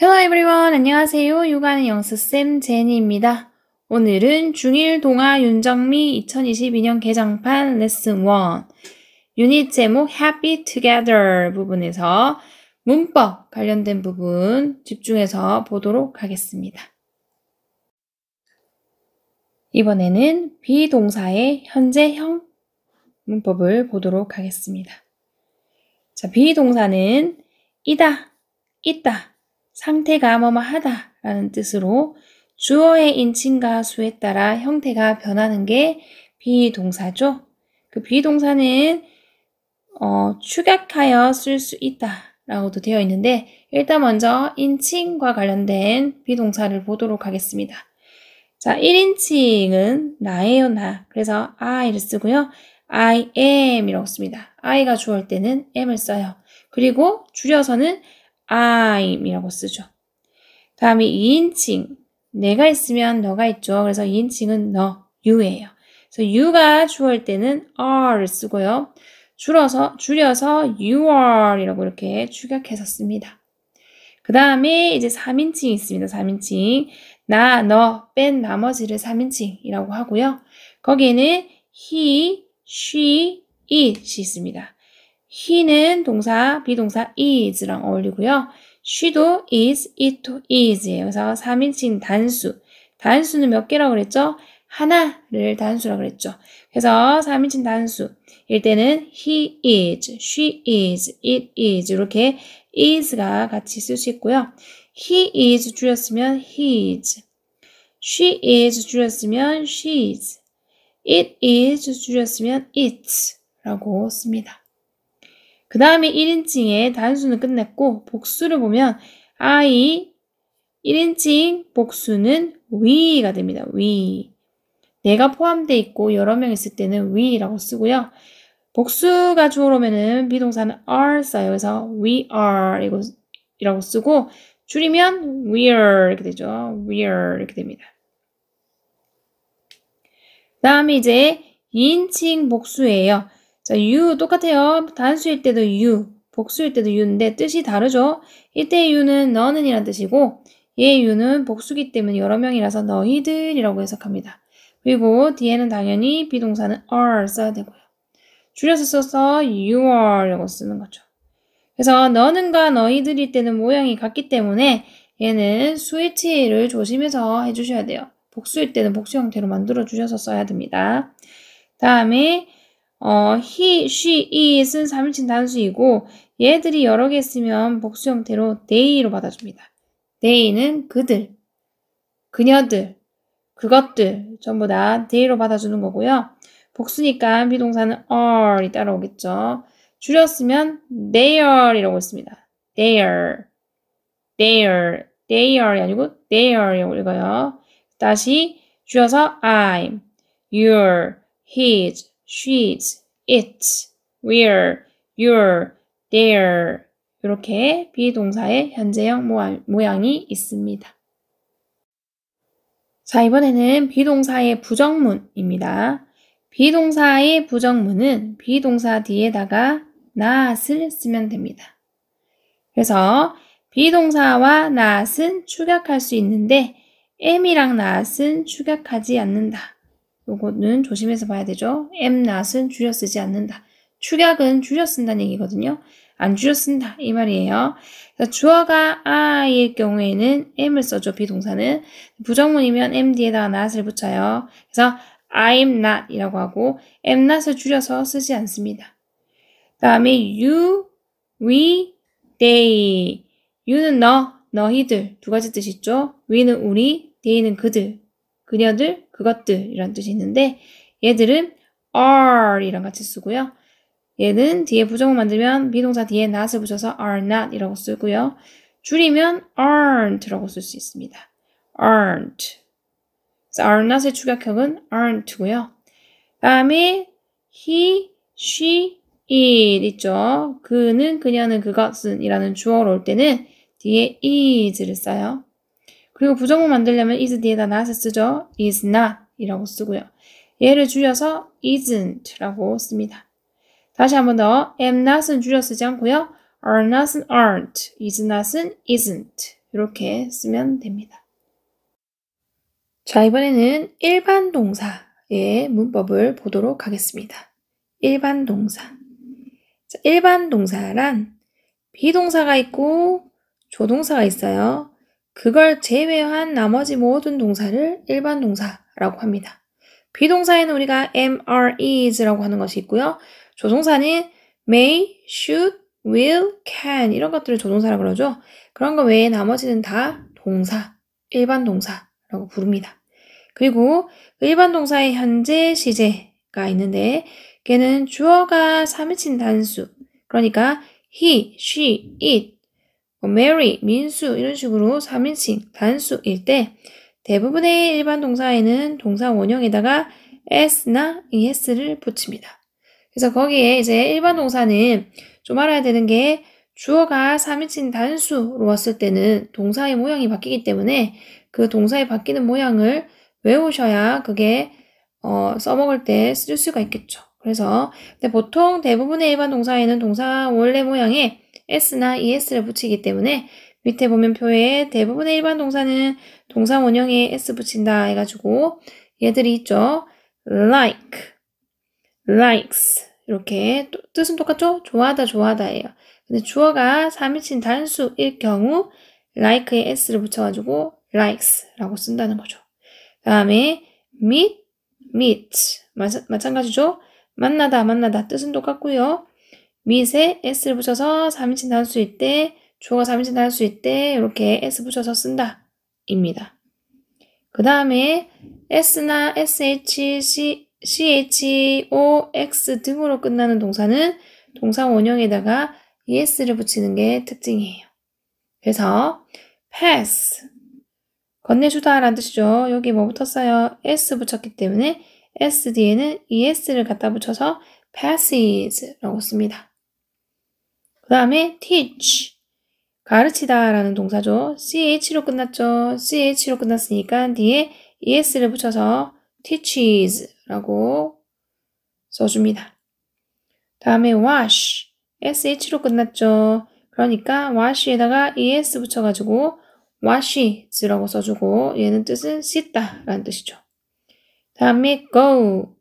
Hello everyone. 안녕하세요. 육아하는 영수쌤 제니입니다. 오늘은 중1 동아 윤정미 2022년 개정판 레슨 1 유닛 제목 Happy Together 부분에서 문법 관련된 부분 집중해서 보도록 하겠습니다. 이번에는 비동사의 현재형 문법을 보도록 하겠습니다. 자, 비동사는 이다, 있다, 상태가 뭐뭐하다 라는 뜻으로 주어의 인칭과 수에 따라 형태가 변하는 게 비동사죠. 그 비동사는 축약하여 쓸 수 있다 라고도 되어 있는데 일단 먼저 인칭과 관련된 비동사를 보도록 하겠습니다. 자, 1인칭은 나예요, 나. 그래서 I를 쓰고요. I am 이라고 씁니다. I가 주어일 때는 am을 써요. 그리고 줄여서는 I'm 이라고 쓰죠. 다음에 2인칭. 내가 있으면 너가 있죠. 그래서 2인칭은 너, you예요. 그래서 you가 주어일 때는 are를 쓰고요. 줄여서 you are 이라고 이렇게 축약해서 씁니다. 그 다음에 이제 3인칭이 있습니다. 3인칭. 나, 너 뺀 나머지를 3인칭이라고 하고요. 거기에는 he, she, it이 있습니다. he는 동사, 비동사 is랑 어울리고요. she도 is, it도 is예요. 그래서 3인칭 단수. 단수는 몇 개라고 그랬죠? 하나를 단수라고 그랬죠. 그래서 3인칭 단수일 때는 he is, she is, it is 이렇게 is가 같이 쓸 수 있고요. he is 줄였으면 his, she is 줄였으면 she's, it is 줄였으면 it's 라고 씁니다. 그 다음에 1인칭의 단수는 끝냈고 복수를 보면 I 1인칭 복수는 we가 됩니다. we. 내가 포함되어 있고 여러 명 있을 때는 we라고 쓰고요. 복수가 주어로 오면은 비동사는 are 써요. 그래서 we are 이라고 쓰고 줄이면 we're 이렇게 되죠. we're 이렇게 됩니다. 그 다음에 이제 2인칭 복수예요. 자, you 똑같아요. 단수일 때도 you, 복수일 때도 you인데 뜻이 다르죠. 이때 you는 너는 이란 뜻이고 얘 you는 복수기 때문에 여러 명이라서 너희들이라고 해석합니다. 그리고 뒤에는 당연히 비동사는 are 써야 되고요. 줄여서 써서 you are 라고 쓰는 거죠. 그래서 너는과 너희들일 때는 모양이 같기 때문에 얘는 스위치를 조심해서 해주셔야 돼요. 복수일 때는 복수 형태로 만들어 주셔서 써야 됩니다. 다음에 he, she, it은 3인칭 단수이고 얘들이 여러 개 있으면 복수 형태로 they로 받아줍니다. they는 그들, 그녀들, 그것들 전부 다 they로 받아주는 거고요. 복수니까 비동사는 are이 따라오겠죠. 줄였으면 their이라고 했습니다. their이 아니고 their이라고 읽어요. 다시 줄여서 I'm, you're, his, she's, it's, we're, you're, they're 이렇게 비동사의 현재형 모양이 있습니다. 자, 이번에는 비동사의 부정문입니다. 비동사의 부정문은 비동사 뒤에다가 not을 쓰면 됩니다. 그래서 비동사와 not은 축약할 수 있는데 am이랑 not은 축약하지 않는다. 요거는 조심해서 봐야 되죠. am not은 줄여 쓰지 않는다. 축약은 줄여 쓴다는 얘기거든요. 안 줄여 쓴다 이 말이에요. 그래서 주어가 I일 경우에는 am을 써줘. 비동사는 부정문이면 am 뒤에다가 not을 붙여요. 그래서 I'm not 이라고 하고 am not을 줄여서 쓰지 않습니다. 다음에 you, we, they you는 너희들 두 가지 뜻이 있죠. we는 우리, they는 그들, 그녀들, 그것들 이란 뜻이 있는데 얘들은 are 이랑 같이 쓰고요. 얘는 뒤에 부정문 만들면 비동사 뒤에 not을 붙여서 are not 이라고 쓰고요. 줄이면 aren't 라고 쓸 수 있습니다. aren't. 그래서 are not의 축약형은 aren't고요. 다음에 he, she, it 있죠. 그는, 그녀는, 그것은 이라는 주어로 올 때는 뒤에 is를 써요. 그리고 부정문 만들려면 is 뒤에다 not을 쓰죠. is not 이라고 쓰고요. 얘를 줄여서 isn't 라고 씁니다. 다시 한 번 더 am not은 줄여 쓰지 않고요. are not은 aren't, is not은 isn't 이렇게 쓰면 됩니다. 자, 이번에는 일반 동사의 문법을 보도록 하겠습니다. 일반 동사. 자, 일반 동사란 비동사가 있고 조동사가 있어요. 그걸 제외한 나머지 모든 동사를 일반 동사라고 합니다. 비동사에는 우리가 am, are, is라고 하는 것이 있고요. 조동사는 may, should, will, can 이런 것들을 조동사라고 그러죠. 그런 거 외에 나머지는 다 동사, 일반 동사라고 부릅니다. 그리고 일반 동사의 현재 시제가 있는데 걔는 주어가 3인칭 단수, 그러니까 he, she, it, Mary, 민수 이런 식으로 3인칭 단수일 때 대부분의 일반 동사에는 동사 원형에다가 s나 es를 붙입니다. 그래서 거기에 이제 일반 동사는 좀 알아야 되는 게 주어가 3인칭 단수로 왔을 때는 동사의 모양이 바뀌기 때문에 그 동사의 바뀌는 모양을 외우셔야 그게 써먹을 때 쓸 수가 있겠죠. 그래서 근데 보통 대부분의 일반 동사에는 동사 원래 모양에 s나 es를 붙이기 때문에 밑에 보면 표에 대부분의 일반 동사는 동사 원형에 s 붙인다 해가지고 얘들이 있죠. like, likes 이렇게 뜻은 똑같죠? 좋아하다, 좋아하다예요. 근데 주어가 3인칭 단수일 경우 like에 s를 붙여가지고 likes라고 쓴다는 거죠. 다음에 meet, meet 마찬가지죠? 만나다, 만나다 뜻은 똑같고요. meet에 s를 붙여서 3인칭 단수일 때 주어가 3인칭 단수일 때 이렇게 s 붙여서 쓴다 입니다. 그 다음에 s나 sh, ch, o, x 등으로 끝나는 동사는 동사 원형에다가 es를 붙이는 게 특징이에요. 그래서 pass 건네주다 라는 뜻이죠. 여기 뭐 붙었어요? s 붙였기 때문에 s 뒤에는 es를 갖다 붙여서 passes라고 씁니다. 그 다음에 teach 가르치다 라는 동사죠. ch로 끝났죠. ch로 끝났으니까 뒤에 es를 붙여서 teaches라고 써줍니다. 다음에 wash sh로 끝났죠. 그러니까 wash에다가 es 붙여가지고 washes라고 써주고 얘는 뜻은 씻다 라는 뜻이죠. 다음에 go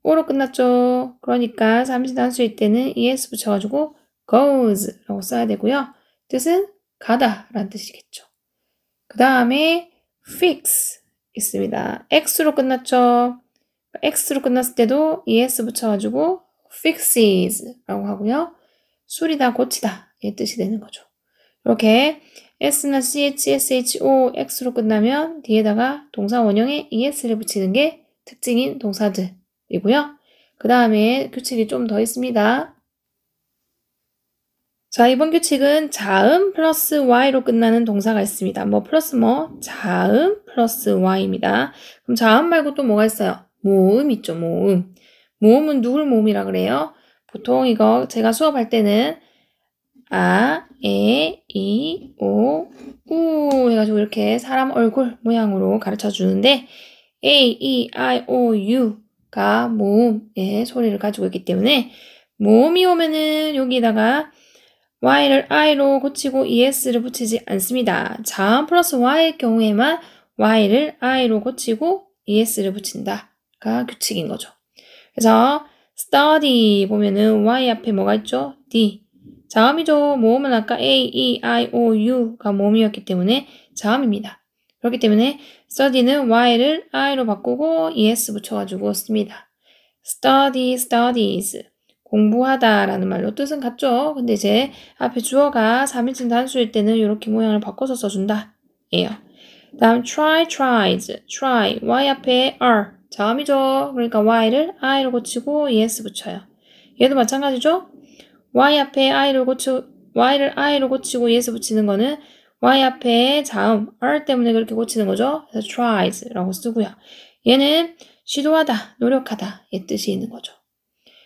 o로 끝났죠. 그러니까 3인칭 단수일 때는 es 붙여가지고 goes라고 써야 되고요. 뜻은 가다 라는 뜻이겠죠. 그 다음에 fix 있습니다. x로 끝났죠. x로 끝났을 때도 es 붙여가지고 fixes라고 하고요. 수리다, 고치다 의 뜻이 되는 거죠. 이렇게 s나 ch, sh, o, x로 끝나면 뒤에다가 동사 원형에 es를 붙이는 게 특징인 동사들이고요. 그 다음에 규칙이 좀 더 있습니다. 자, 이번 규칙은 자음 플러스 y로 끝나는 동사가 있습니다. 뭐 플러스 뭐? 자음 플러스 y입니다. 그럼 자음 말고 또 뭐가 있어요? 모음 있죠, 모음. 모음은 누굴 모음이라 그래요? 보통 이거 제가 수업할 때는 아, 에, 이, 오, 우 해가지고 이렇게 사람 얼굴 모양으로 가르쳐 주는데 A, E, I, O, U가 모음의 소리를 가지고 있기 때문에 모음이 오면은 여기다가 Y를 I로 고치고 ES를 붙이지 않습니다. 자음 플러스 Y의 경우에만 Y를 I로 고치고 ES를 붙인다가 규칙인 거죠. 그래서 study 보면은 Y 앞에 뭐가 있죠? D. 자음이죠. 모음은 아까 A, E, I, O, U가 모음이었기 때문에 자음입니다. 그렇기 때문에 study는 Y를 I로 바꾸고 ES 붙여가지고 씁니다. study, studies. 공부하다 라는 말로 뜻은 같죠? 근데 이제 앞에 주어가 3인칭 단수일 때는 이렇게 모양을 바꿔서 써준다. 예요. 다음 try, tries. try. Y 앞에 R. 자음이죠. 그러니까 Y를 I로 고치고 ES 붙여요. 얘도 마찬가지죠? Y 앞에 Y를 I로 고치고 ES 붙이는 거는 Y 앞에 자음 R 때문에 그렇게 고치는 거죠. 그래서 tries라고 쓰고요. 얘는 시도하다, 노력하다 의 뜻이 있는 거죠.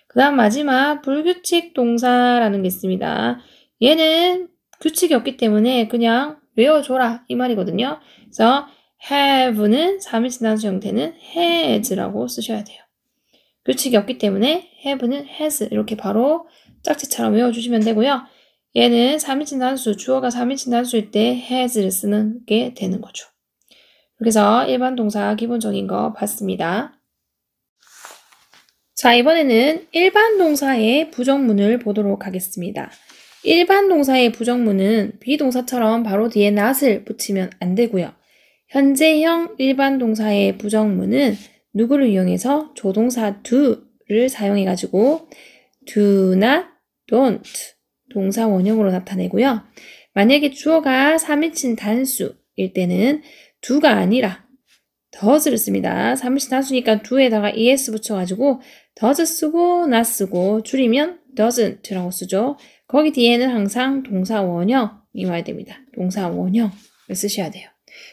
그 다음 마지막 불규칙 동사라는 게 있습니다. 얘는 규칙이 없기 때문에 그냥 외워줘라 이 말이거든요. 그래서 have는 3인칭 단수 형태는 has라고 쓰셔야 돼요. 규칙이 없기 때문에 have는 has 이렇게 바로 짝지처럼 외워주시면 되고요. 얘는 3인칭 단수, 주어가 3인칭 단수일 때 has를 쓰는 게 되는 거죠. 그래서 일반 동사 기본적인 거 봤습니다. 자, 이번에는 일반 동사의 부정문을 보도록 하겠습니다. 일반 동사의 부정문은 비동사처럼 바로 뒤에 not을 붙이면 안 되고요. 현재형 일반 동사의 부정문은 누구를 이용해서 조동사 do를 사용해가지고 do not, don't 동사 원형으로 나타내고요. 만약에 주어가 3인칭 단수일 때는 do가 아니라 does를 씁니다. 3인칭 단수니까 do에다가 es 붙여가지고 does 쓰고 not 쓰고 줄이면 doesn't라고 쓰죠. 거기 뒤에는 항상 동사 원형이 와야 됩니다. 동사 원형을 쓰셔야 돼요.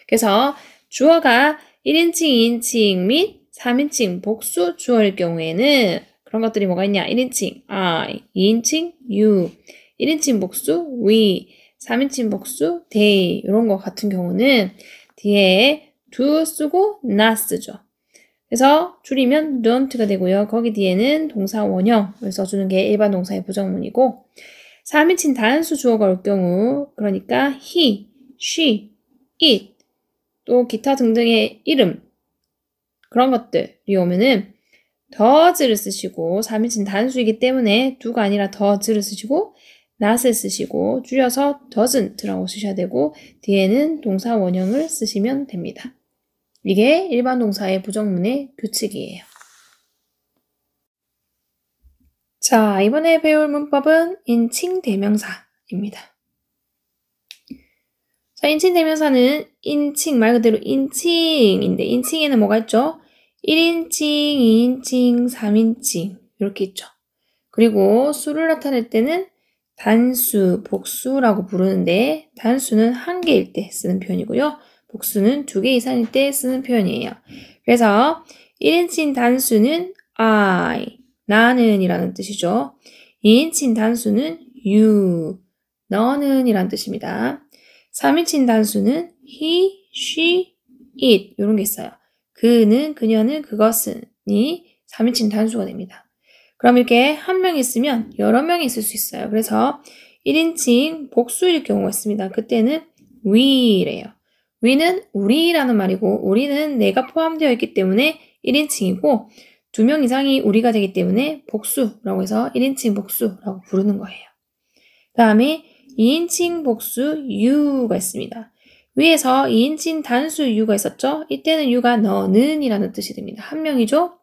그래서 주어가 1인칭, 2인칭 및 3인칭 복수 주어일 경우에는 그런 것들이 뭐가 있냐? 1인칭 I, 2인칭 you, 1인칭 복수 we, 3인칭 복수 they 이런 거 같은 경우는 뒤에 do 쓰고 not 쓰죠. 그래서 줄이면 don't가 되고요. 거기 뒤에는 동사 원형을 써주는 게 일반 동사의 부정문이고 3인칭 단수 주어가 올 경우 그러니까 he, she, it 또 기타 등등의 이름 그런 것들이 오면은 does를 쓰시고 3인칭 단수이기 때문에 do가 아니라 does를 쓰시고 not을 쓰시고 줄여서 doesn't라고 쓰셔야 되고 뒤에는 동사 원형을 쓰시면 됩니다. 이게 일반 동사의 부정문의 규칙이에요. 자, 이번에 배울 문법은 인칭 대명사입니다. 자, 인칭 대명사는 인칭 말 그대로 인칭인데 인칭에는 뭐가 있죠? 1인칭, 2인칭, 3인칭 이렇게 있죠. 그리고 수를 나타낼 때는 단수, 복수라고 부르는데 단수는 한 개일 때 쓰는 표현이고요. 복수는 2개 이상일 때 쓰는 표현이에요. 그래서 1인칭 단수는 I, 나는 이라는 뜻이죠. 2인칭 단수는 you, 너는 이라는 뜻입니다. 3인칭 단수는 he, she, it 이런 게 있어요. 그는, 그녀는, 그것은이 3인칭 단수가 됩니다. 그럼 이렇게 한 명 있으면 여러 명이 있을 수 있어요. 그래서 1인칭 복수일 경우가 있습니다. 그때는 we래요. we는 우리라는 말이고 우리는 내가 포함되어 있기 때문에 1인칭이고 2명 이상이 우리가 되기 때문에 복수라고 해서 1인칭 복수라고 부르는 거예요. 그 다음에 2인칭 복수 you가 있습니다. 위에서 2인칭 단수 you가 있었죠? 이때는 you가 너는 이라는 뜻이 됩니다. 한 명이죠?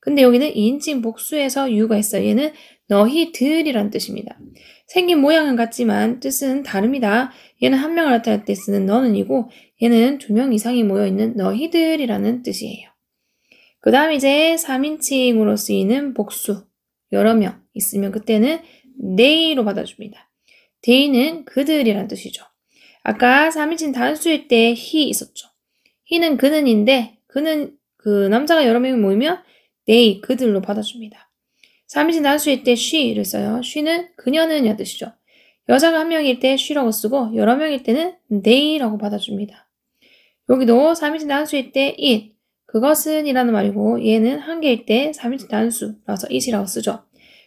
근데 여기는 2인칭 복수에서 you가 있어요. 얘는 너희들이라는 뜻입니다. 생긴 모양은 같지만 뜻은 다릅니다. 얘는 한 명을 나타낼 때 쓰는 너는이고 얘는 2명 이상이 모여있는 너희들이라는 뜻이에요. 그 다음 이제 3인칭으로 쓰이는 복수 여러 명 있으면 그때는 they로 받아줍니다. they는 그들이라는 뜻이죠. 아까 3인칭 단수일 때 he 있었죠. he는 그는인데 그는 그 남자가 여러 명이 모이면 they 그들로 받아줍니다. 3인칭 단수일 때 she를 써요. she는 그녀는 이라는 뜻이죠. 여자가 한 명일 때 she라고 쓰고 여러 명일 때는 they라고 받아줍니다. 여기도 3인칭 단수일 때 it 그것은 이라는 말이고 얘는 한 개일 때 3인칭 단수라서 it이라고 쓰죠.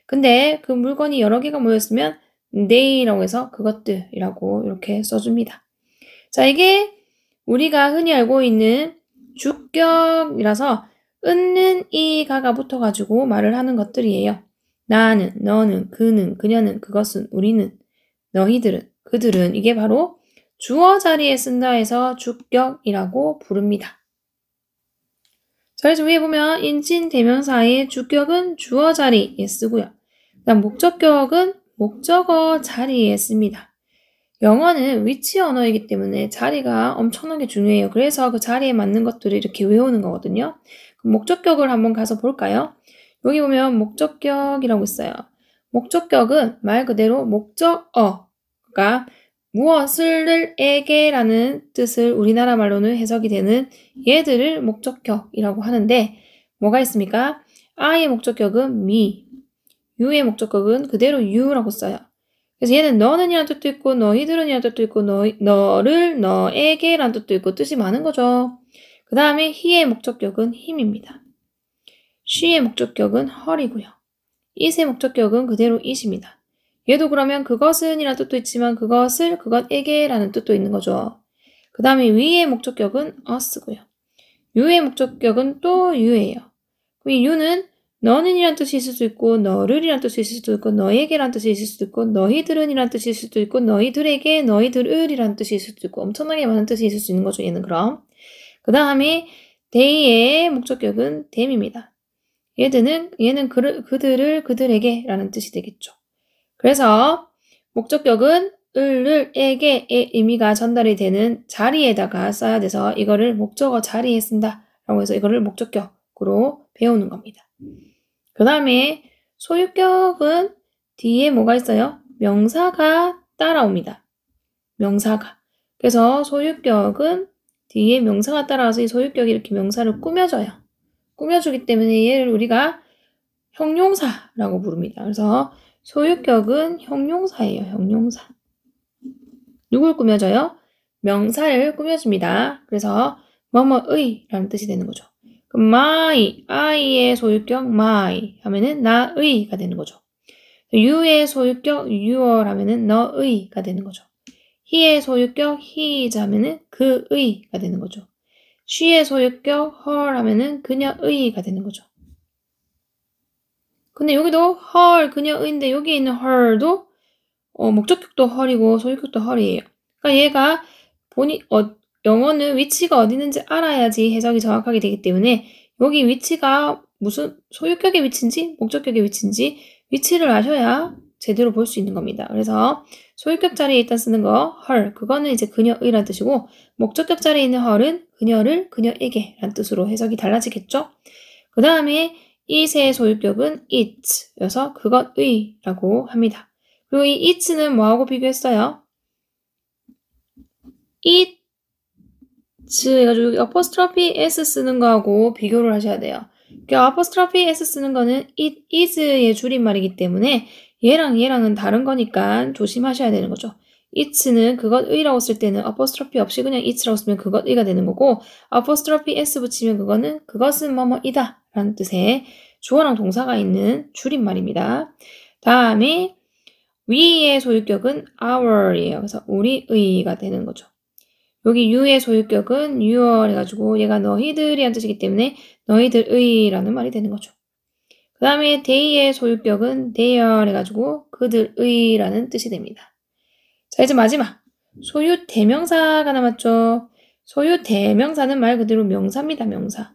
근데 그 물건이 여러 개가 모였으면 they라고 해서 그것들이라고 이렇게 써줍니다. 자, 이게 우리가 흔히 알고 있는 주격이라서 은는 이가가 붙어가지고 말을 하는 것들이에요. 나는, 너는, 그는, 그녀는, 그것은, 우리는, 너희들은, 그들은 이게 바로 주어 자리에 쓴다 해서 주격이라고 부릅니다. 자, 그래서 위에 보면 인칭 대명사의 주격은 주어 자리에 쓰고요. 그다음 목적격은 목적어 자리에 씁니다. 영어는 위치 언어이기 때문에 자리가 엄청나게 중요해요. 그래서 그 자리에 맞는 것들을 이렇게 외우는 거거든요. 그럼 목적격을 한번 가서 볼까요? 여기 보면 목적격이라고 있어요. 목적격은 말 그대로 목적어가 무엇을 에게라는 뜻을 우리나라 말로는 해석이 되는 얘들을 목적격이라고 하는데 뭐가 있습니까? I의 목적격은 me, U의 목적격은 그대로 you라고 써요. 그래서 얘는 너는 이라는 뜻도 있고 너희들은 이라는 뜻도 있고 너를 너에게라는 뜻도 있고 뜻이 많은 거죠. 그 다음에 he의 목적격은 him입니다. she의 목적격은 her이고요. it의 목적격은 그대로 it입니다. 얘도 그러면 그것은 이라는 뜻도 있지만 그것을, 그것에게 라는 뜻도 있는 거죠. 그 다음에 위의 목적격은 us고요. you의 목적격은 또 you예요. 이 you는 너는 이란 뜻이 있을 수도 있고 너를 이란 뜻이 있을 수도 있고 너에게란 뜻이 있을 수도 있고 너희들은 이란 뜻이 있을 수도 있고 너희들에게 너희들을 이란 뜻이 있을 수도 있고 엄청나게 많은 뜻이 있을 수 있는 거죠. 얘는 그럼. 그 다음에 they의 목적격은 them입니다. 얘는 그들을 그들에게 라는 뜻이 되겠죠. 그래서 목적격은 을, 에게의 의미가 전달이 되는 자리에다가 써야 돼서 이거를 목적어 자리에 쓴다 라고 해서 이거를 목적격으로 배우는 겁니다. 그 다음에 소유격은 뒤에 뭐가 있어요? 명사가 따라옵니다. 명사가. 그래서 소유격은 뒤에 명사가 따라와서 이 소유격이 이렇게 명사를 꾸며줘요. 꾸며주기 때문에 얘를 우리가 형용사라고 부릅니다. 그래서 소유격은 형용사예요. 형용사. 누굴 꾸며줘요? 명사를 꾸며줍니다. 그래서 뭐뭐의 라는 뜻이 되는 거죠. 그럼 my, I의 소유격 my 하면은 나의가 되는 거죠. you의 소유격 your 하면은 너의가 되는 거죠. he의 소유격 his 하면은 그의가 되는 거죠. she의 소유격 her 하면은 그녀의가 되는 거죠. 근데 여기도 her, 그녀의인데 여기 있는 her도 목적격도 her이고 소유격도 her이에요. 그러니까 얘가 영어는 위치가 어디 있는지 알아야지 해석이 정확하게 되기 때문에 여기 위치가 무슨 소유격의 위치인지 목적격의 위치인지 위치를 아셔야 제대로 볼 수 있는 겁니다. 그래서 소유격 자리에 일단 쓰는 거 her, 그거는 이제 그녀의란 뜻이고 목적격 자리에 있는 her은 그녀를 그녀에게 라는 뜻으로 해석이 달라지겠죠. 그 다음에 it의 소유격은 it여서 그것의 라고 합니다. 그리고 이 it는 뭐하고 비교했어요? it 해가지고 apostrophe s 쓰는 거하고 비교를 하셔야 돼요. apostrophe s 쓰는 거는 it is의 줄임말이기 때문에 얘랑은 다른 거니까 조심하셔야 되는 거죠. it는 그것의라고 쓸 때는 apostrophe 없이 그냥 it라고 쓰면 그것의가 되는 거고 apostrophe s 붙이면 그것은 뭐뭐이다 라는 뜻의 주어랑 동사가 있는 줄임말입니다. 다음에 we의 소유격은 our이에요. 그래서 우리의가 되는 거죠. 여기 you의 소유격은 your 해가지고 얘가 너희들이라는 뜻이기 때문에 너희들의라는 말이 되는 거죠. 그 다음에 they의 소유격은 their 해가지고 그들의라는 뜻이 됩니다. 자, 이제 마지막 소유 대명사가 남았죠. 소유 대명사는 말 그대로 명사입니다. 명사.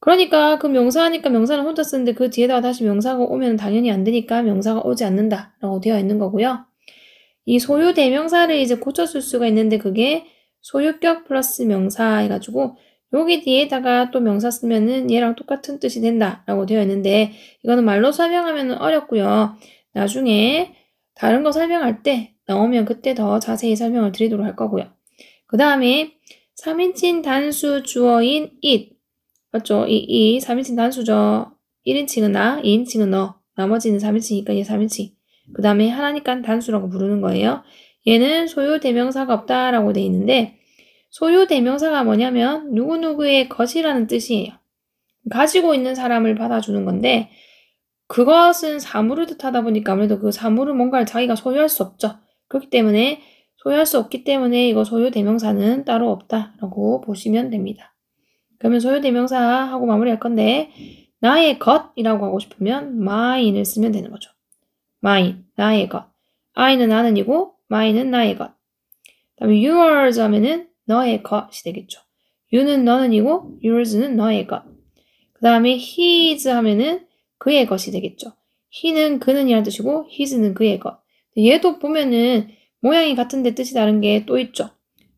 그러니까 그 명사하니까 명사는 혼자 쓰는데 그 뒤에다가 다시 명사가 오면 당연히 안 되니까 명사가 오지 않는다 라고 되어 있는 거고요. 이 소유 대명사를 이제 고쳐줄 수가 있는데 그게 소유격 플러스 명사 해가지고 여기 뒤에다가 또 명사 쓰면은 얘랑 똑같은 뜻이 된다 라고 되어 있는데 이거는 말로 설명하면 어렵고요. 나중에 다른 거 설명할 때 나오면 그때 더 자세히 설명을 드리도록 할 거고요. 그 다음에 3인칭 단수 주어인 it 맞죠? 이 3인칭 단수죠. 1인칭은 나, 2인칭은 너 나머지는 3인칭이니까 얘 3인칭 그 다음에 하나니까 단수라고 부르는 거예요. 얘는 소유 대명사가 없다라고 돼 있는데 소유 대명사가 뭐냐면 누구누구의 것이라는 뜻이에요. 가지고 있는 사람을 받아주는 건데 그것은 사물을 뜻하다 보니까 아무래도 그 사물은 뭔가를 자기가 소유할 수 없죠. 그렇기 때문에 소유할 수 없기 때문에 이거 소유 대명사는 따로 없다라고 보시면 됩니다. 그러면 소유 대명사 하고 마무리할 건데 나의 것이라고 하고 싶으면 mine을 쓰면 되는 거죠. mine, 나의 것. I는 나는이고 mine은 나의 것. 다음에 yours 하면은 너의 것이 되겠죠. you는 너는이고 yours는 너의 것. 그 다음에 his 하면은 그의 것이 되겠죠. he는 그는 이란 뜻이고 his는 그의 것. 얘도 보면은 모양이 같은데 뜻이 다른 게 또 있죠.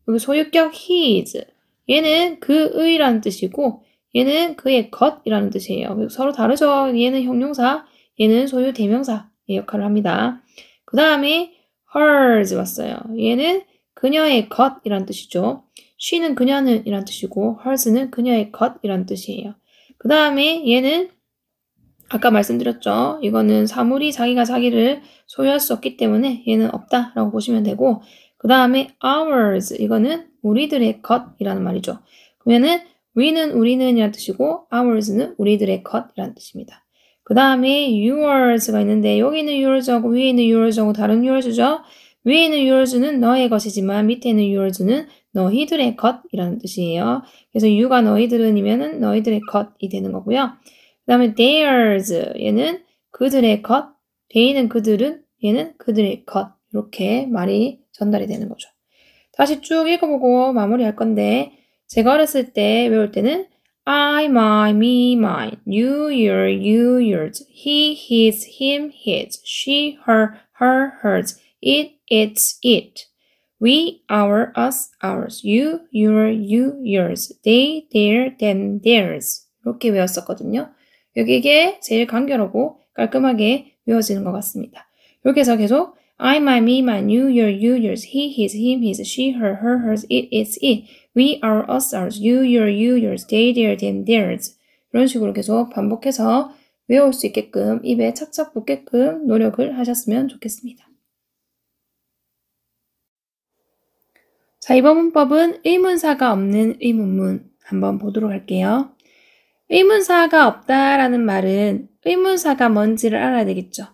여기 소유격 his. 얘는 그의라는 뜻이고 얘는 그의 것이라는 뜻이에요. 서로 다르죠. 얘는 형용사, 얘는 소유 대명사의 역할을 합니다. 그 다음에 hers 왔어요. 얘는 그녀의 것이란 뜻이죠. she는 그녀는 이란 뜻이고 hers는 그녀의 것이란 뜻이에요. 그 다음에 얘는 아까 말씀드렸죠. 이거는 사물이 자기가 자기를 소유할 수 없기 때문에 얘는 없다라고 보시면 되고 그 다음에 ours 이거는 우리들의 것이라는 말이죠. 그러면은 we는 우리는 이란 뜻이고 ours는 우리들의 것이라는 뜻입니다. 그 다음에 yours가 있는데 여기 있는 yours하고 위에 있는 yours하고 다른 yours죠. 위에 있는 yours는 너의 것이지만 밑에 있는 yours는 너희들의 것이라는 뜻이에요. 그래서 you가 너희들은이면은 너희들의 것이 되는 거고요. 그 다음에 theirs 얘는 그들의 것, they는 그들은, 얘는 그들의 것. 이렇게 말이 전달이 되는 거죠. 다시 쭉 읽어보고 마무리할 건데 제가 어렸을 때 외울 때는 I, my, me, mine, you, your, you, yours, he, his, him, his, she, her, her, hers, it, its, it, we, our, us, ours, you, your, you, yours, they, their, them, theirs 이렇게 외웠었거든요. 여기 이게 제일 간결하고 깔끔하게 외워지는 것 같습니다. 이렇게 해서 계속 I, my, me, mine, you, your, you, yours, he, his, him, his, she, her, her, hers, it, its, it, we, our, us, ours, you, your, you, yours, they, their, them, theirs 이런 식으로 계속 반복해서 외울 수 있게끔 입에 착착 붙게끔 노력을 하셨으면 좋겠습니다. 자, 이번 문법은 의문사가 없는 의문문 한번 보도록 할게요. 의문사가 없다라는 말은 의문사가 뭔지를 알아야 되겠죠.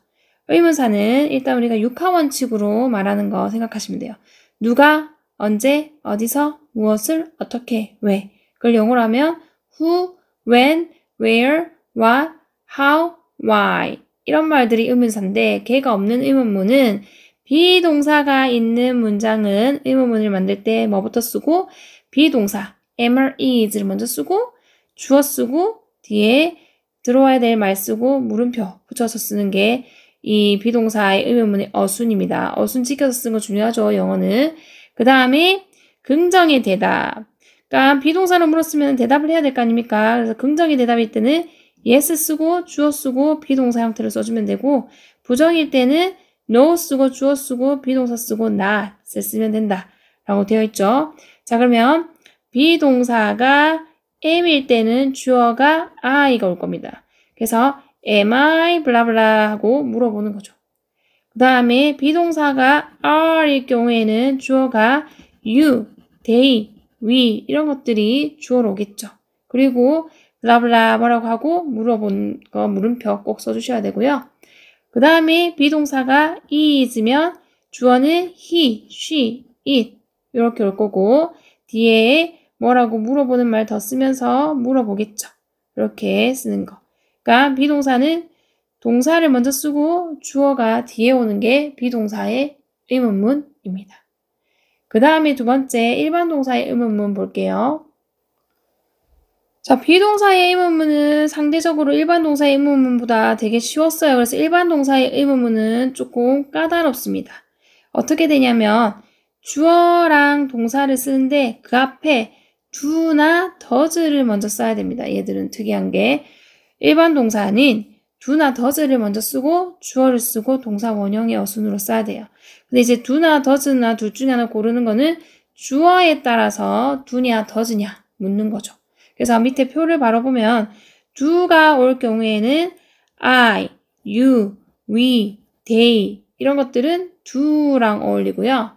의문사는 일단 우리가 육하원칙으로 말하는 거 생각하시면 돼요. 누가, 언제, 어디서, 무엇을, 어떻게, 왜. 그걸 영어로 하면 who, when, where, what, how, why 이런 말들이 의문사인데 걔가 없는 의문문은 비동사가 있는 문장은 의문문을 만들 때 뭐부터 쓰고 비동사, am, are, is를 먼저 쓰고 주어 쓰고 뒤에 들어와야 될 말 쓰고 물음표 붙여서 쓰는 게 이 비동사의 의문문의 어순입니다. 어순 지켜서 쓰는 거 중요하죠. 영어는. 그 다음에 긍정의 대답. 그러니까 비동사로 물었으면 대답을 해야 될 거 아닙니까? 그래서 긍정의 대답일 때는 yes 쓰고 주어 쓰고 비동사 형태를 써주면 되고 부정일 때는 no 쓰고 주어 쓰고 비동사 쓰고 not을 쓰면 된다. 라고 되어 있죠. 자 그러면 비동사가 am일 때는 주어가 I가 올 겁니다. 그래서 am I 블라블라 하고 물어보는 거죠. 그 다음에 비동사가 are일 경우에는 주어가 you, they, we 이런 것들이 주어로 오겠죠. 그리고 블라블라 뭐라고 하고 물어본 거 물음표 꼭 써주셔야 되고요. 그 다음에 비동사가 is면 주어는 he, she, it 이렇게 올 거고 뒤에 뭐라고 물어보는 말 더 쓰면서 물어보겠죠. 이렇게 쓰는 거. 그러니까 비동사는 동사를 먼저 쓰고 주어가 뒤에 오는 게 비동사의 의문문입니다. 그 다음에 두 번째 일반 동사의 의문문 볼게요. 자, 비동사의 의문문은 상대적으로 일반 동사의 의문문보다 되게 쉬웠어요. 그래서 일반 동사의 의문문은 조금 까다롭습니다. 어떻게 되냐면 주어랑 동사를 쓰는데 그 앞에 do나 does를 먼저 써야 됩니다. 얘들은 특이한 게 일반 동사는 do나 does를 먼저 쓰고 주어를 쓰고 동사 원형의 어순으로 써야 돼요. 근데 이제 do나 does나 둘 중에 하나 고르는 거는 주어에 따라서 do냐 does냐 묻는 거죠. 그래서 밑에 표를 바로 보면 do가 올 경우에는 I, you, we, they 이런 것들은 do랑 어울리고요.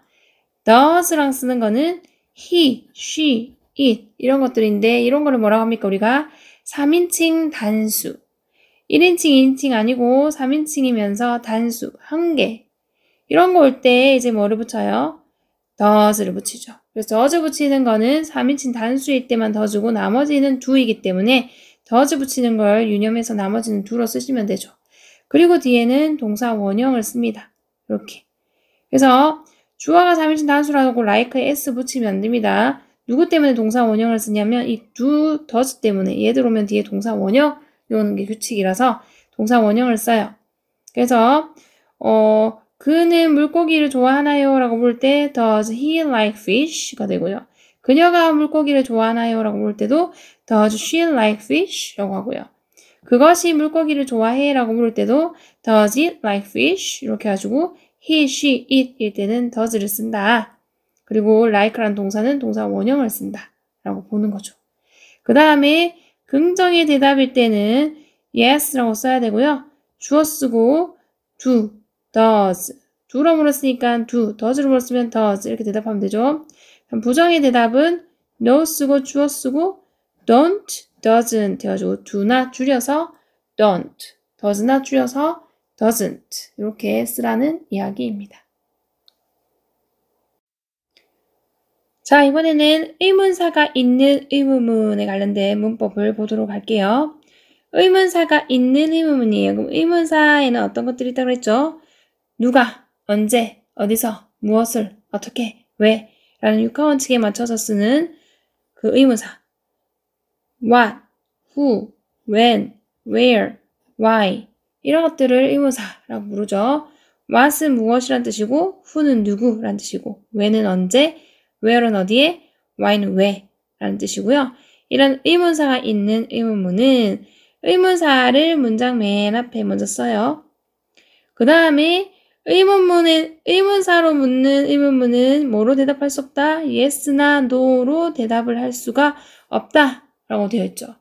does랑 쓰는 거는 he, she, it 이런 것들인데 이런 거를 뭐라고 합니까? 우리가 3인칭 단수 1인칭, 2인칭 아니고 3인칭이면서 단수, 한 개 이런 거 올 때 이제 뭐를 붙여요? does를 붙이죠. 그래서 does 붙이는 거는 3인칭 단수일 때만 does고 나머지는 do이기 때문에 does 붙이는 걸 유념해서 나머지는 do로 쓰시면 되죠. 그리고 뒤에는 동사 원형을 씁니다. 이렇게. 그래서 주어가 3인칭 단수라고 like에 s 붙이면 안 됩니다. 누구 때문에 동사 원형을 쓰냐면 이 do, does 때문에 얘들 오면 뒤에 동사 원형 이오는 게 규칙이라서 동사 원형을 써요. 그래서 그는 물고기를 좋아하나요? 라고 볼 때 does he like fish가 되고요. 그녀가 물고기를 좋아하나요? 라고 볼 때도 does she like fish? 라고 하고요. 그것이 물고기를 좋아해? 라고 물을 때도 does it like fish? 이렇게 해가지고 he, she, it 일 때는 does를 쓴다. 그리고 like라는 동사는 동사 원형을 쓴다. 라고 보는 거죠. 그 다음에 긍정의 대답일 때는 yes라고 써야 되고요. 주어 쓰고 do, does. do로 물었으니까 do, does로 물었으면 does 이렇게 대답하면 되죠. 부정의 대답은 no 쓰고 주어 쓰고 don't, doesn't 해가지고 do나 줄여서 don't, does나 줄여서 doesn't 이렇게 쓰라는 이야기입니다. 자, 이번에는 의문사가 있는 의문문에 관련된 문법을 보도록 할게요. 의문사가 있는 의문문이에요. 그럼 의문사에는 어떤 것들이 있다고 했죠? 누가, 언제, 어디서, 무엇을, 어떻게, 왜 라는 육하원칙에 맞춰서 쓰는 그 의문사. what, who, when, where, why 이런 것들을 의문사라고 부르죠. what은 무엇이란 뜻이고 who는 누구란 뜻이고 when은 언제, where는 어디에, why는 왜 라는 뜻이고요. 이런 의문사가 있는 의문문은 의문사를 문장 맨 앞에 먼저 써요. 그 다음에 의문사로 묻는 의문문은 뭐로 대답할 수 없다? yes나 no로 대답을 할 수가 없다 라고 되어 있죠.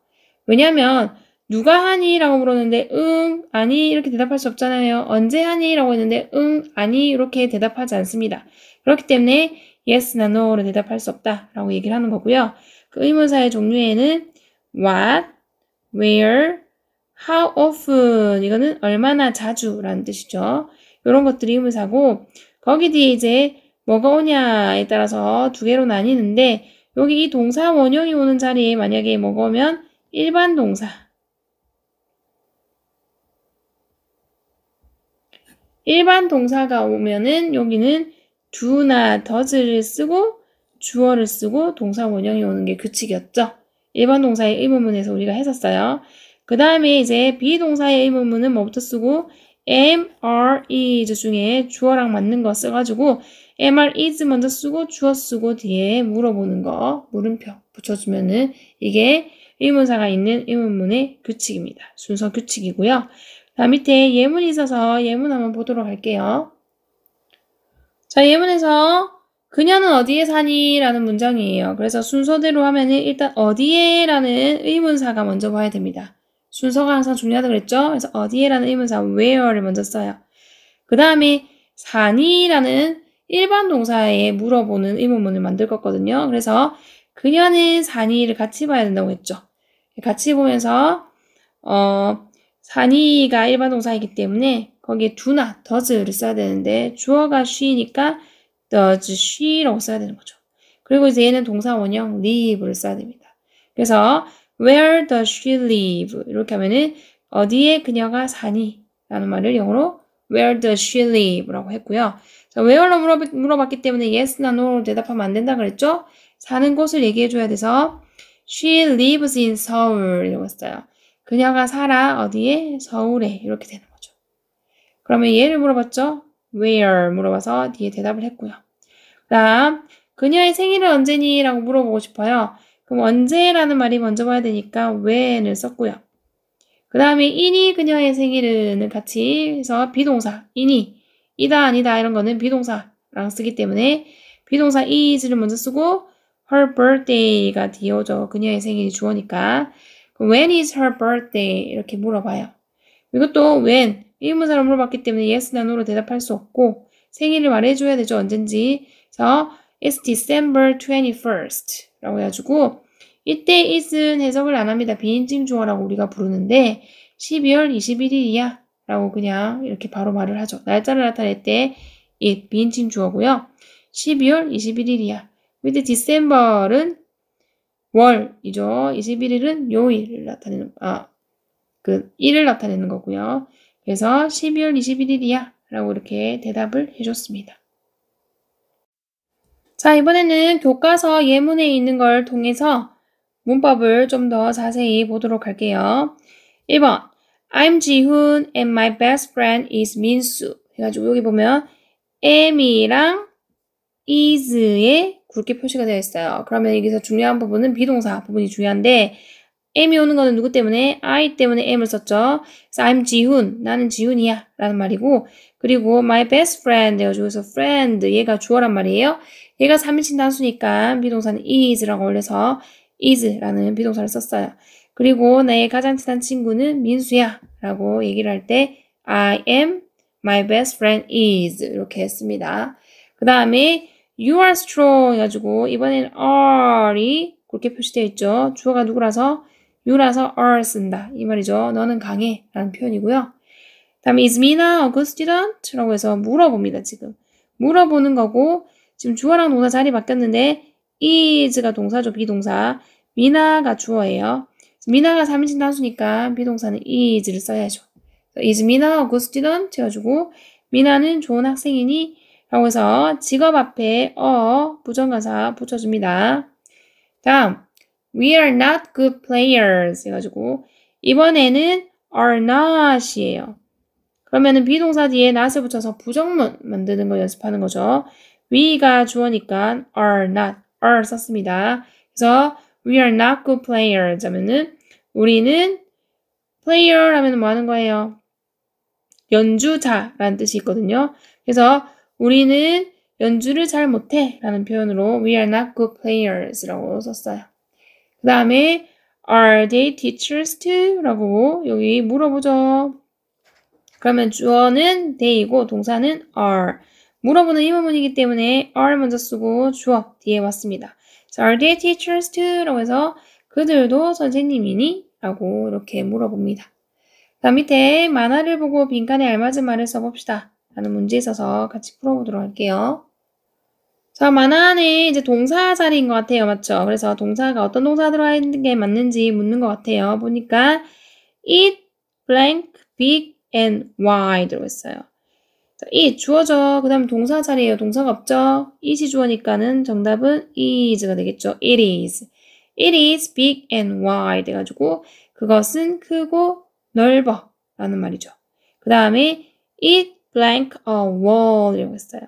왜냐하면 누가 하니? 라고 물었는데 응, 아니 이렇게 대답할 수 없잖아요. 언제 하니? 라고 했는데 응, 아니 이렇게 대답하지 않습니다. 그렇기 때문에 yes나 no로 대답할 수 없다 라고 얘기를 하는 거고요. 그 의문사의 종류에는 what, where, how often 이거는 얼마나 자주 라는 뜻이죠. 이런 것들이 의문사고 거기 뒤에 이제 뭐가 오냐에 따라서 두 개로 나뉘는데 여기 이 동사 원형이 오는 자리에 만약에 뭐가 오면 일반 동사가 오면은 여기는 do나 does를 쓰고 주어를 쓰고 동사 원형이 오는 게 규칙이었죠. 일반 동사의 의문문에서 우리가 했었어요. 그 다음에 이제 비동사의 의문문은 뭐부터 쓰고 am, are, is 중에 주어랑 맞는 거 써가지고 am, are, is 먼저 쓰고 주어 쓰고 뒤에 물어보는 거 물음표 붙여주면은 이게 의문사가 있는 의문문의 규칙입니다. 순서 규칙이고요. 다음 밑에 예문이 있어서 예문 한번 보도록 할게요. 자, 예문에서 그녀는 어디에 사니? 라는 문장이에요. 그래서 순서대로 하면은 일단 어디에 라는 의문사가 먼저 봐야 됩니다. 순서가 항상 중요하다고 그랬죠? 그래서 어디에 라는 의문사 where를 먼저 써요. 그 다음에 사니? 라는 일반 동사에 물어보는 의문문을 만들 거거든요. 그래서 그녀는 사니를 같이 봐야 된다고 했죠. 같이 보면서 사니가 일반 동사이기 때문에 거기에 do나 does를 써야 되는데 주어가 she니까 does she라고 써야 되는 거죠. 그리고 이제 얘는 동사 원형 live를 써야 됩니다. 그래서 where does she live? 이렇게 하면은 어디에 그녀가 사니? 라는 말을 영어로 where does she live? 라고 했고요. 자, where로 물어봤기 때문에 yes나 no로 대답하면 안 된다 그랬죠? 사는 곳을 얘기해 줘야 돼서 she lives in Seoul 이라고 했어요. 그녀가 살아 어디에? 서울에 이렇게 되는 거죠. 그러면 얘를 물어봤죠? where 물어봐서 뒤에 대답을 했고요. 그 다음 그녀의 생일은 언제니? 라고 물어보고 싶어요. 그럼 언제라는 말이 먼저 봐야 되니까 when을 썼고요. 그 다음에 이니 그녀의 생일은 같이 해서 비동사 이니 이다 아니다 이런 거는 비동사랑 쓰기 때문에 비동사 is를 먼저 쓰고 her birthday가 뒤에 오죠. 그녀의 생일이 주어니까 when is her birthday? 이렇게 물어봐요. 이것도 when 의문사로 물어봤기 때문에 yes나 no로 대답할 수 없고 생일을 말해줘야 되죠. 언젠지. 그래서 it's December 21st 라고 해가지고 이때 is는 해석을 안 합니다. 비인칭 주어라고 우리가 부르는데 12월 21일이야 라고 그냥 이렇게 바로 말을 하죠. 날짜를 나타낼 때 it 비인칭 주어고요. 12월 21일이야. 근데 December는 월이죠. 21일은 요일을 나타내는 일을 나타내는 거고요. 그래서 12월 21일이야 라고 이렇게 대답을 해줬습니다. 자, 이번에는 교과서 예문에 있는 걸 통해서 문법을 좀 더 자세히 보도록 할게요. 1번 I'm 지훈 and my best friend is 민수 해가지고 여기 보면 am이랑 is에 굵게 표시가 되어 있어요. 그러면 여기서 중요한 부분은 비동사 부분이 중요한데 am이 오는 거는 누구 때문에? I 때문에 am을 썼죠. 그래서 I'm 지훈, 나는 지훈이야 라는 말이고 그리고 my best friend 해가지고 friend, 얘가 주어란 말이에요. 얘가 3인칭 단수니까 비동사는 is라고 올려서 is라는 비동사를 썼어요. 그리고 나의 가장 친한 친구는 민수야 라고 얘기를 할 때 I am, my best friend is 이렇게 했습니다. 그 다음에 you are strong 해가지고 이번엔 are이 그렇게 표시되어 있죠. 주어가 누구라서 you라서 are 쓴다 이 말이죠. 너는 강해 라는 표현이고요. 다음에 is Mina a good student? 라고 해서 물어봅니다, 지금. 물어보는 거고, 지금 주어랑 동사 자리 바뀌었는데, is가 동사죠, 비동사. 미나가 주어예요. 미나가 3인칭 단수니까 비동사는 is를 써야죠. is Mina a good student? 해가지고, 미나는 좋은 학생이니? 라고 해서 직업 앞에 부정관사 붙여줍니다. 다음, we are not good players 해가지고, 이번에는 are not이에요. 그러면은 비동사 뒤에 not을 붙여서 부정문 만드는 거 연습하는 거죠. we가 주어니까 are not, are 썼습니다. 그래서 we are not good players 하면은 우리는 player 하면 뭐 하는 거예요? 연주자라는 뜻이 있거든요. 그래서 우리는 연주를 잘 못해 라는 표현으로 we are not good players 라고 썼어요. 그 다음에 are they teachers too? 라고 여기 물어보죠. 그러면 주어는 they이고 동사는 are. 물어보는 의문문이기 때문에 are 먼저 쓰고 주어 뒤에 왔습니다. So are they teachers too? 라고 해서 그들도 선생님이니? 라고 이렇게 물어봅니다. 다음 밑에 만화를 보고 빈칸에 알맞은 말을 써봅시다. 라는 문제 있어서 같이 풀어보도록 할게요. 자, 만화 안에 이제 동사 자리인 것 같아요. 맞죠? 그래서 동사가 어떤 동사 들어가 있는 게 맞는지 묻는 것 같아요. 보니까 eat, blank, big, and why 들어있어요. 자, eat 주어죠. 그 다음 동사 자리예요. 동사가 없죠? it이 주어니까는 정답은 is가 되겠죠. It is. It is big and wide 돼가지고 그것은 크고 넓어 라는 말이죠. 그 다음에 it blank a wall 이라고 했어요.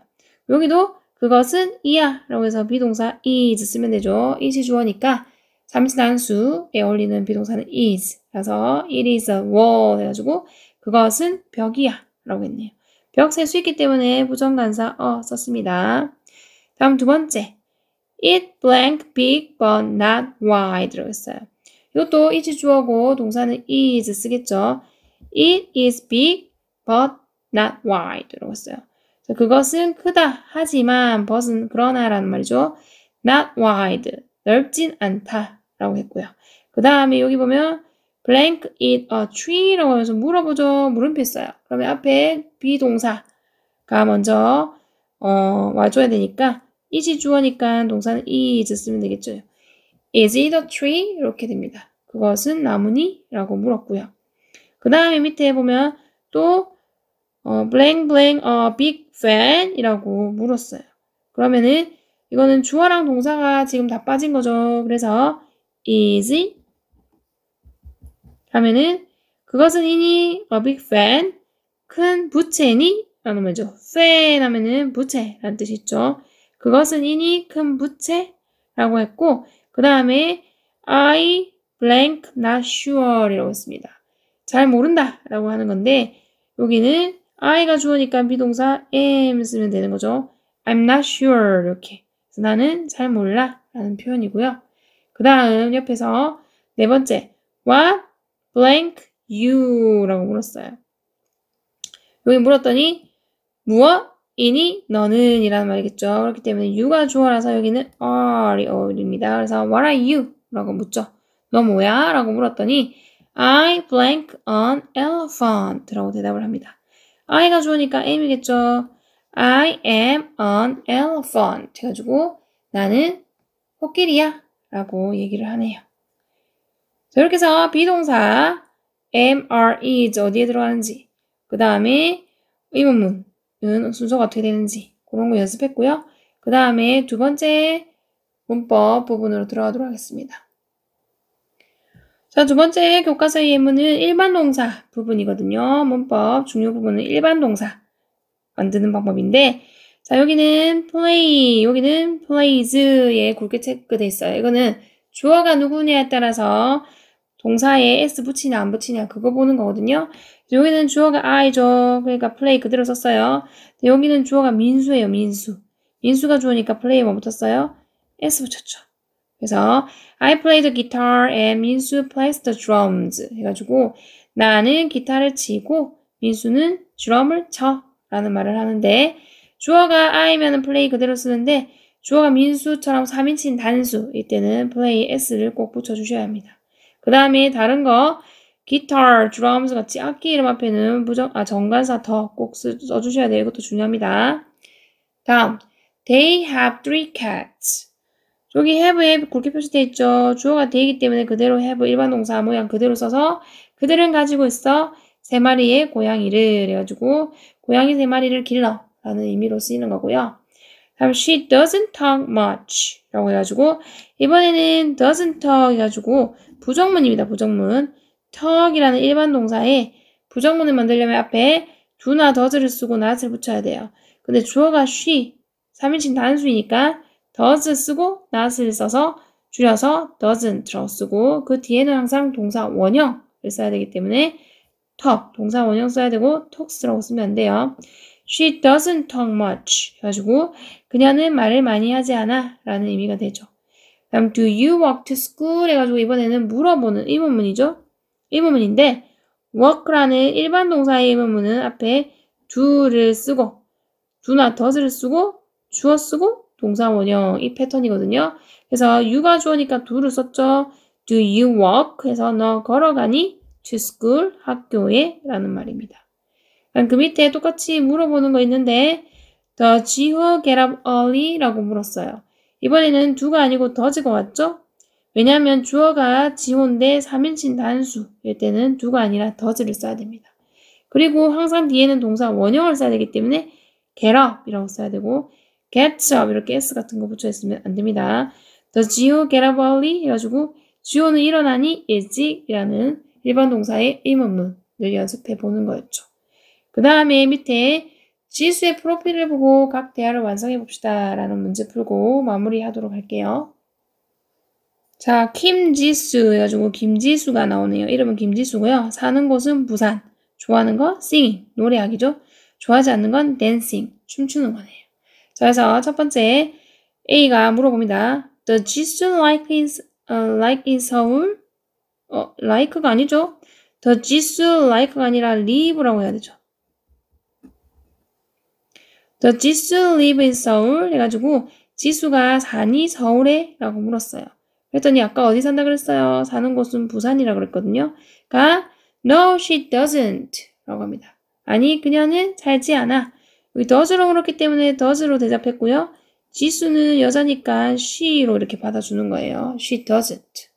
여기도 그것은 이야 라고 해서 비동사 is 쓰면 되죠. it이 주어니까 3인칭 단수에 어울리는 비동사는 is 라서 it is a wall 해가지고 그것은 벽이야 라고 했네요. 벽 셀 수 있기 때문에 부정관사 썼습니다. 다음 두 번째 it blank big but not wide 들어있어요. 이것도 it이 주어고 동사는 is 쓰겠죠. It is big but not wide 라고 했어요. 그것은 크다 하지만 but은 그러나 라는 말이죠. not wide 넓진 않다 라고 했고요. 그 다음에 여기 보면 blank it a tree 라고 하면서 물어보죠. 물음표 써요. 그러면 앞에 비동사가 먼저 와줘야 되니까 it이 주어니까 동사는 is 쓰면 되겠죠. Is it a tree? 이렇게 됩니다. 그것은 나무니? 라고 물었고요. 그 다음에 밑에 보면 또 blank blank a big fan 이라고 물었어요. 그러면은 이거는 주어랑 동사가 지금 다 빠진 거죠. 그래서 is 하면은 그것은 이니 a big fan 큰 부채니? 라는 말이죠. fan 하면은 부채라는 뜻이 있죠. 그것은 이니 큰 부채? 라고 했고 그 다음에 I blank not sure 이라고 했습니다. 잘 모른다 라고 하는 건데 여기는 I가 주어니까 비동사 am 쓰면 되는 거죠. I'm not sure 이렇게 그래서 나는 잘 몰라 라는 표현이고요. 그 다음 옆에서 네 번째 What blank you 라고 물었어요. 여기 물었더니 무엇이니 너는 이라는 말이겠죠. 그렇기 때문에 you가 주어라서 여기는 are이 어울립니다. 그래서 what are you? 라고 묻죠. 너 뭐야? 라고 물었더니 I blank an elephant 라고 대답을 합니다. I가 주어니까 am이겠죠. I am an elephant 해가지고 나는 코끼리야 라고 얘기를 하네요. 자, 이렇게 해서 비동사 am, are, is 어디에 들어가는지 그 다음에 의문문은 순서가 어떻게 되는지 그런 거 연습했고요. 그 다음에 두 번째 문법 부분으로 들어가도록 하겠습니다. 자, 두 번째 교과서의 예문은 일반 동사 부분이거든요. 문법 중요 부분은 일반 동사 만드는 방법인데 자, 여기는 play, 여기는 plays에 굵게 체크되어 있어요. 이거는 주어가 누구냐에 따라서 동사에 s 붙이냐 안 붙이냐 그거 보는 거거든요. 여기는 주어가 I죠. 그러니까 play 그대로 썼어요. 여기는 주어가 민수예요. 민수. 민수가 주어니까 play 뭐 붙었어요? s 붙였죠. 그래서 I play the guitar and 민수 plays the drums 해가지고 나는 기타를 치고 민수는 드럼을 쳐 라는 말을 하는데 주어가 I면은 play 그대로 쓰는데 주어가 민수처럼 3인칭 단수 이때는 play s를 꼭 붙여주셔야 합니다. 그 다음에 다른 거 guitar, drums 같이 악기 이름 앞에는 정관사 더 꼭 써주셔야 돼요. 이것도 중요합니다. 다음, they have 3 cats. 저기 have 그렇게 표시되어 있죠. 주어가 they이기 때문에 그대로 have 일반 동사 모양 그대로 써서 그들은 가지고 있어 3마리의 고양이를 해가지고 고양이 3마리를 길러 라는 의미로 쓰이는 거고요. 다음 she doesn't talk much 라고 해가지고 이번에는 doesn't talk 해가지고 부정문입니다. 부정문. talk이라는 일반 동사에 부정문을 만들려면 앞에 do나 does를 쓰고 not을 붙여야 돼요. 근데 주어가 she 3인칭 단수이니까 does 쓰고 not을 써서 줄여서 doesn't라고 쓰고 그 뒤에는 항상 동사 원형을 써야 되기 때문에 talk, 동사 원형 써야 되고 talks라고 쓰면 안 돼요. She doesn't talk much 해가지고 그녀는 말을 많이 하지 않아 라는 의미가 되죠. 다음 do you walk to school 해가지고 이번에는 물어보는 의문문이죠. 의문문인데 walk라는 일반 동사의 의문문은 앞에 do를 쓰고 do나 does를 쓰고 주어 쓰고 동사 원형 이 패턴이거든요. 그래서 you가 주어니까 do를 썼죠. Do you walk 해서 너 걸어가니 to school 학교에 라는 말입니다. 그 밑에 똑같이 물어보는 거 있는데 Does you get up early? 라고 물었어요. 이번에는 do가 아니고 does가 왔죠? 왜냐하면 주어가 지호인데 3인칭 단수일 때는 do가 아니라 does를 써야 됩니다. 그리고 항상 뒤에는 동사 원형을 써야 되기 때문에 get up 이라고 써야 되고 get up 이렇게 s 같은 거 붙여 있으면 안 됩니다. Does you get up early? 해가지고 지호는 일어나니 일찍이라는 일반 동사의 의문문을 연습해 보는 거였죠. 그 다음에 밑에 지수의 프로필을 보고 각 대화를 완성해 봅시다 라는 문제 풀고 마무리하도록 할게요. 자, 김지수 해가지고 김지수가 나오네요. 이름은 김지수고요. 사는 곳은 부산. 좋아하는 거 singing, 노래하기죠. 좋아하지 않는 건 dancing, 춤추는 거네요. 자, 그래서 첫 번째 A가 물어봅니다. Does 지수 like in Seoul? like가 아니죠. Does 지수 like가 아니라 live라고 해야 되죠. Does 지수 live in Seoul? 해가지고 지수가 사니 서울에? 라고 물었어요. 그랬더니 아까 어디 산다 그랬어요? 사는 곳은 부산이라고 그랬거든요. 그러니까 No, she doesn't 라고 합니다. 아니, 그녀는 살지 않아. 여기 does로 물었기 때문에 does로 대답했고요. 지수는 여자니까 she로 이렇게 받아주는 거예요. She doesn't.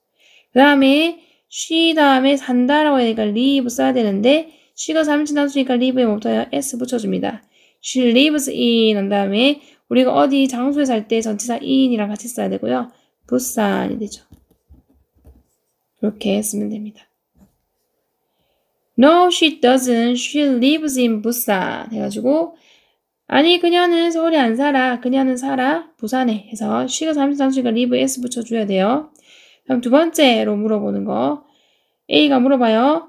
그 다음에 she 다음에 산다라고 하니까 live 써야 되는데 she가 3인칭 단수니까 live에 뭐부터요? s 붙여줍니다. She lives in 한 다음에 우리가 어디 장소에 살 때 전치사 in이랑 같이 써야 되고요. 부산이 되죠. 이렇게 쓰면 됩니다. No, she doesn't. She lives in 부산 해가지고 아니 그녀는 서울에 안 살아. 그녀는 살아 부산에 해서 she가 3인칭 단수니까 live s 붙여줘야 돼요. 다음 두 번째로 물어보는 거 A가 물어봐요.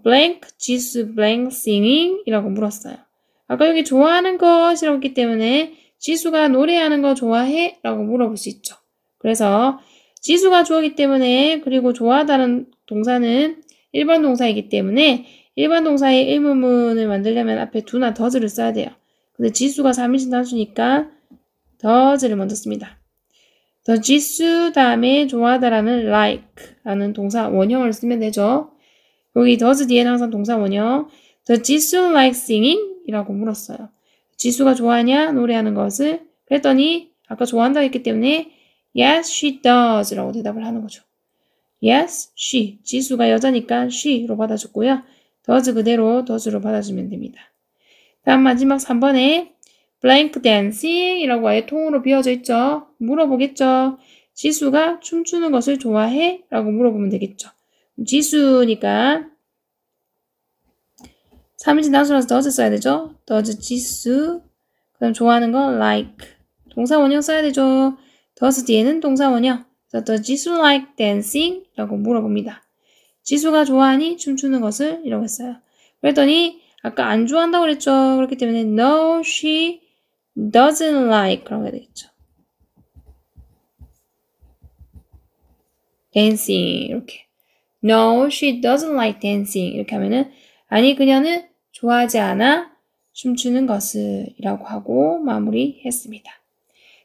blank, 지수 blank singing 이라고 물었어요. 아까 여기 좋아하는 것이라고 했기 때문에 지수가 노래하는 거 좋아해? 라고 물어볼 수 있죠. 그래서 지수가 주어이기 때문에 그리고 좋아하다는 동사는 일반 동사이기 때문에 일반 동사의 의문문을 만들려면 앞에 do나 does를 써야 돼요. 근데 지수가 3인칭 단수니까 does를 먼저 씁니다. 더 지수 다음에 좋아하다라는 like라는 동사 원형을 쓰면 되죠. 여기 does 뒤에는 항상 동사 원형. The 지수 like singing? 이라고 물었어요. 지수가 좋아하냐? 노래하는 것을. 그랬더니 아까 좋아한다고 했기 때문에 Yes, she does 라고 대답을 하는 거죠. Yes, she. 지수가 여자니까 she로 받아줬고요. does 그대로 does로 받아주면 됩니다. 다음 마지막 3번에 blank dancing 이라고 아예 통으로 비어져 있죠. 물어보겠죠. 지수가 춤추는 것을 좋아해? 라고 물어보면 되겠죠. 지수니까 3인칭 단수라서 does 써야 되죠. does 지수. 그 다음 좋아하는 건 like. 동사 원형 써야 되죠. does 뒤에는 동사 원형. 그래서 does 지수 like dancing? 라고 물어봅니다. 지수가 좋아하니 춤추는 것을? 이라고 했어요. 그랬더니 아까 안 좋아한다고 그랬죠. 그렇기 때문에 no, she doesn't like 라고 해야 되겠죠. dancing 이렇게. No, she doesn't like dancing 이렇게 하면은 아니 그녀는 좋아하지 않아 춤추는 것을 이라고 하고 마무리했습니다.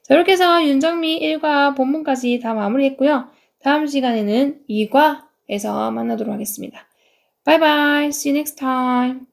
자, 이렇게 해서 윤정미 1과 본문까지 다 마무리했고요. 다음 시간에는 2과 에서 만나도록 하겠습니다. Bye bye. See you next time.